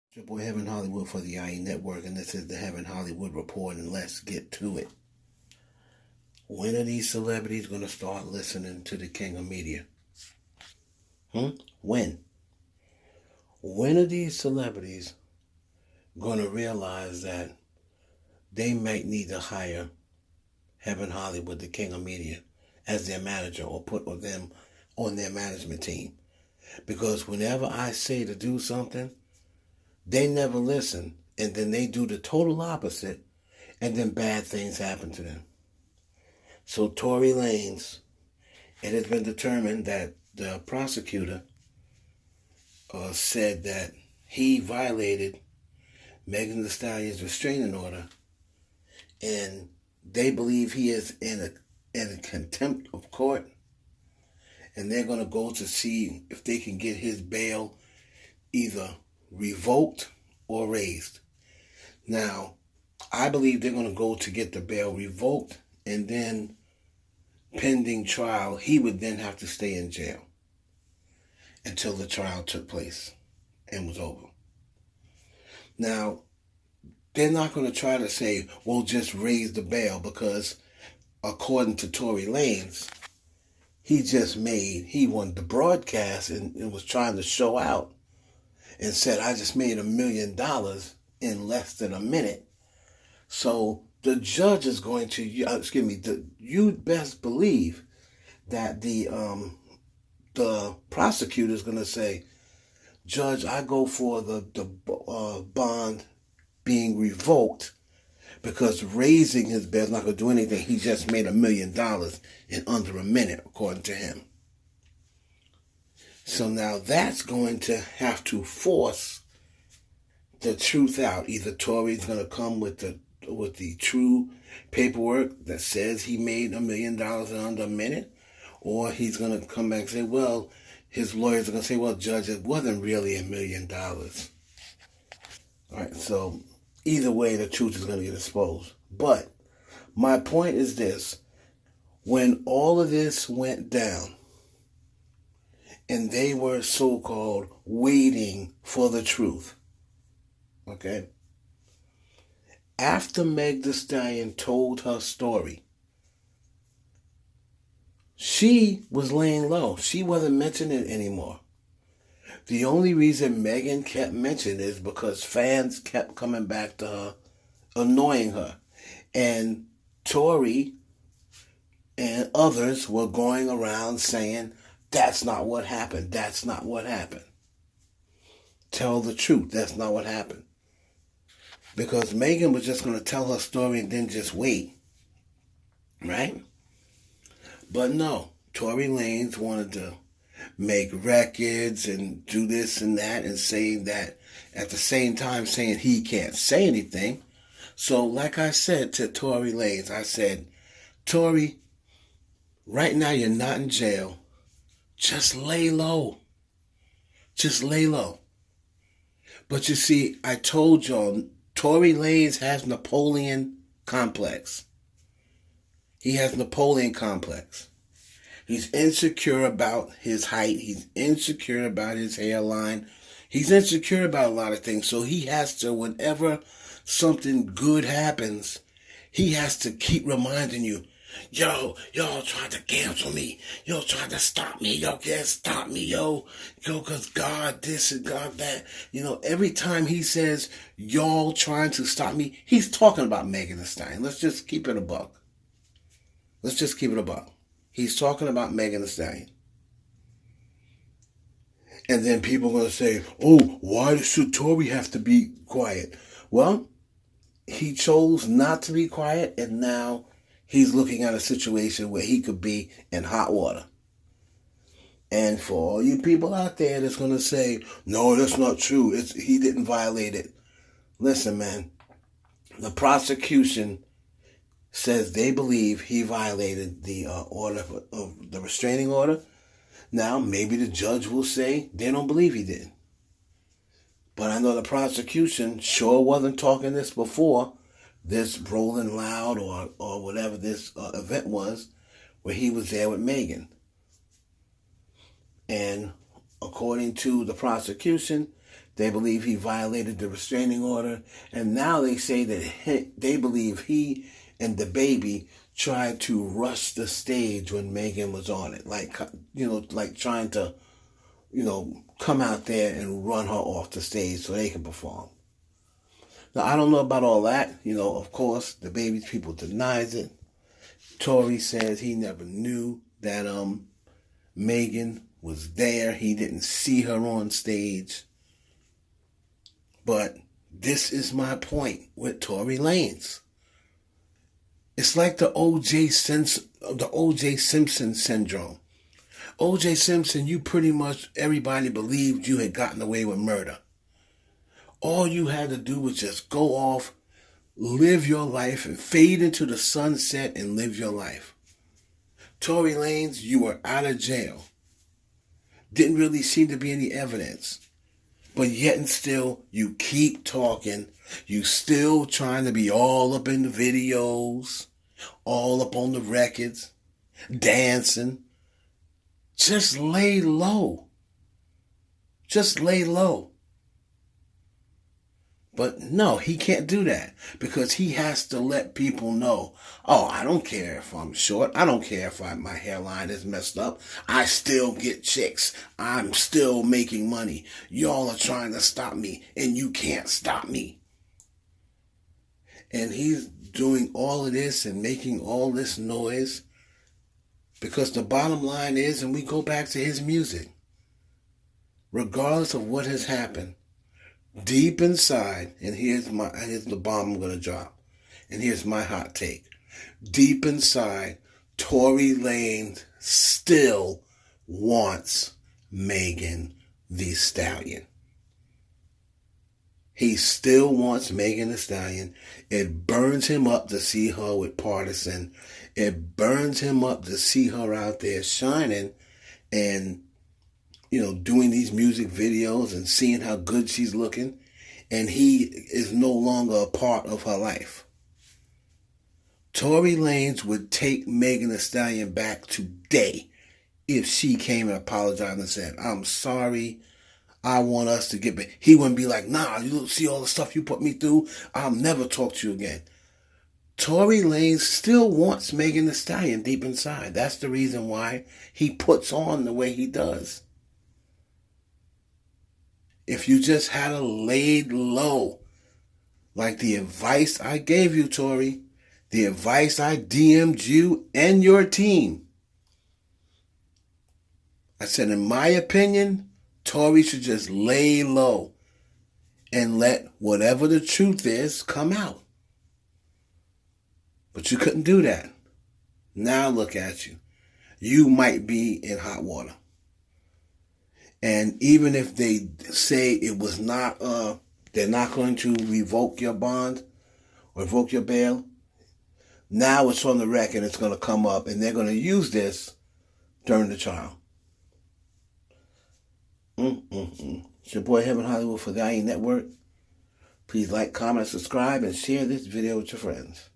It's your boy Heaven Hollywood for the IE Network, and this is the Heaven Hollywood Report, and let's get to it. When are these celebrities going to start listening to the king of media? When? When are these celebrities going to realize that they might need to hire Heaven Hollywood, the king of media, as their manager or put them on their management team? Because whenever I say to do something, they never listen, and then they do the total opposite, and then bad things happen to them. So Tory Lanez, it has been determined that the prosecutor said that he violated Megan Thee Stallion's restraining order, and they believe he is in a contempt of court, and they're going to go to see if they can get his bail either revoked or raised. Now, I believe they're going to go to get the bail revoked, and then pending trial, he would then have to stay in jail until the trial took place and was over. Now, they're not going to try to say, well, just raise the bail, because according to Tory Lanez, he wanted the broadcast and was trying to show out and said, I just made $1 million in less than a minute. So the judge is going to, you best believe that the prosecutor is going to say, Judge, I go for the bond being revoked, because raising his bail is not going to do anything. He just made $1 million in under a minute, according to him. So now that's going to have to force the truth out. Either Tory's going to come with the true paperwork that says he made $1 million in under a minute, or he's going to come back and say, well, his lawyers are going to say, well, Judge, it wasn't really $1 million. All right, so either way, the truth is going to get exposed. But my point is this: when all of this went down, and they were so-called waiting for the truth, okay? After Meg Thee Stallion told her story, she was laying low. She wasn't mentioning it anymore. The only reason Megan kept mentioning it is because fans kept coming back to her, annoying her. And Tory and others were going around saying, that's not what happened. That's not what happened. Tell the truth. That's not what happened. Because Megan was just going to tell her story and then just wait. Right? But no. Tory Lanez wanted to make records and do this and that, and saying that at the same time saying he can't say anything. So like I said to Tory Lanez, I said, Tory, right now you're not in jail. Just lay low. Just lay low. But you see, I told y'all, Tory Lanez has Napoleon complex. He has Napoleon complex. He's insecure about his height. He's insecure about his hairline. He's insecure about a lot of things. So he has to, whenever something good happens, he has to keep reminding you, yo, y'all tried to cancel me. Y'all tried to stop me. Y'all can't stop me, yo. Because God this and God that. Every time he says, y'all trying to stop me, he's talking about Megan Thee Stallion. Let's just keep it a buck. He's talking about Megan Thee Stallion. And then people are going to say, oh, why should Tory have to be quiet? Well, he chose not to be quiet, and now he's looking at a situation where he could be in hot water. And for all you people out there that's going to say, no, that's not true, he didn't violate it. Listen, man, the prosecution says they believe he violated the order of the restraining order. Now, maybe the judge will say they don't believe he did. But I know the prosecution sure wasn't talking this before this Rolling Loud or whatever this event was, where he was there with Megan. And according to the prosecution, They believe he violated the restraining order. And now they say that they believe he and the baby tried to rush the stage when Megan was on it. Like, like trying to, come out there and run her off the stage so they can perform. Now, I don't know about all that. Of course, the baby's people denies it. Tory says he never knew that Megan was there. He didn't see her on stage. But this is my point with Tory Lanez. It's like the O.J. Simpson syndrome. O.J. Simpson, you pretty much, everybody believed you had gotten away with murder. All you had to do was just go off, live your life, and fade into the sunset and live your life. Tory Lanez, you were out of jail. Didn't really seem to be any evidence. But yet and still, you keep talking. You still trying to be all up in the videos, all up on the records, dancing. Just lay low. Just lay low. But no, he can't do that because he has to let people know, oh, I don't care if I'm short. I don't care if my hairline is messed up. I still get chicks. I'm still making money. Y'all are trying to stop me and you can't stop me. And he's doing all of this and making all this noise because the bottom line is, and we go back to his music, regardless of what has happened, deep inside, and here's the bomb I'm going to drop, and here's my hot take. Deep inside, Tory Lanez still wants Megan Thee Stallion. He still wants Megan Thee Stallion. It burns him up to see her with Partisan. It burns him up to see her out there shining and doing these music videos and seeing how good she's looking, and he is no longer a part of her life. Tory Lanez would take Megan Thee Stallion back today if she came and apologized and said, I'm sorry, I want us to get back. He wouldn't be like, nah, you see all the stuff you put me through, I'll never talk to you again. Tory Lanez still wants Megan Thee Stallion deep inside. That's the reason why he puts on the way he does. If you just had a laid low, like the advice I gave you, Tory, the advice I DM'd you and your team, I said, in my opinion, Tory should just lay low and let whatever the truth is come out. But you couldn't do that. Now look at you. You might be in hot water. And even if they say it was not, they're not going to revoke your bond or revoke your bail, now it's on the record, it's going to come up, and they're going to use this during the trial. It's your boy Heaven Hollywood for the IE Network. Please like, comment, subscribe, and share this video with your friends.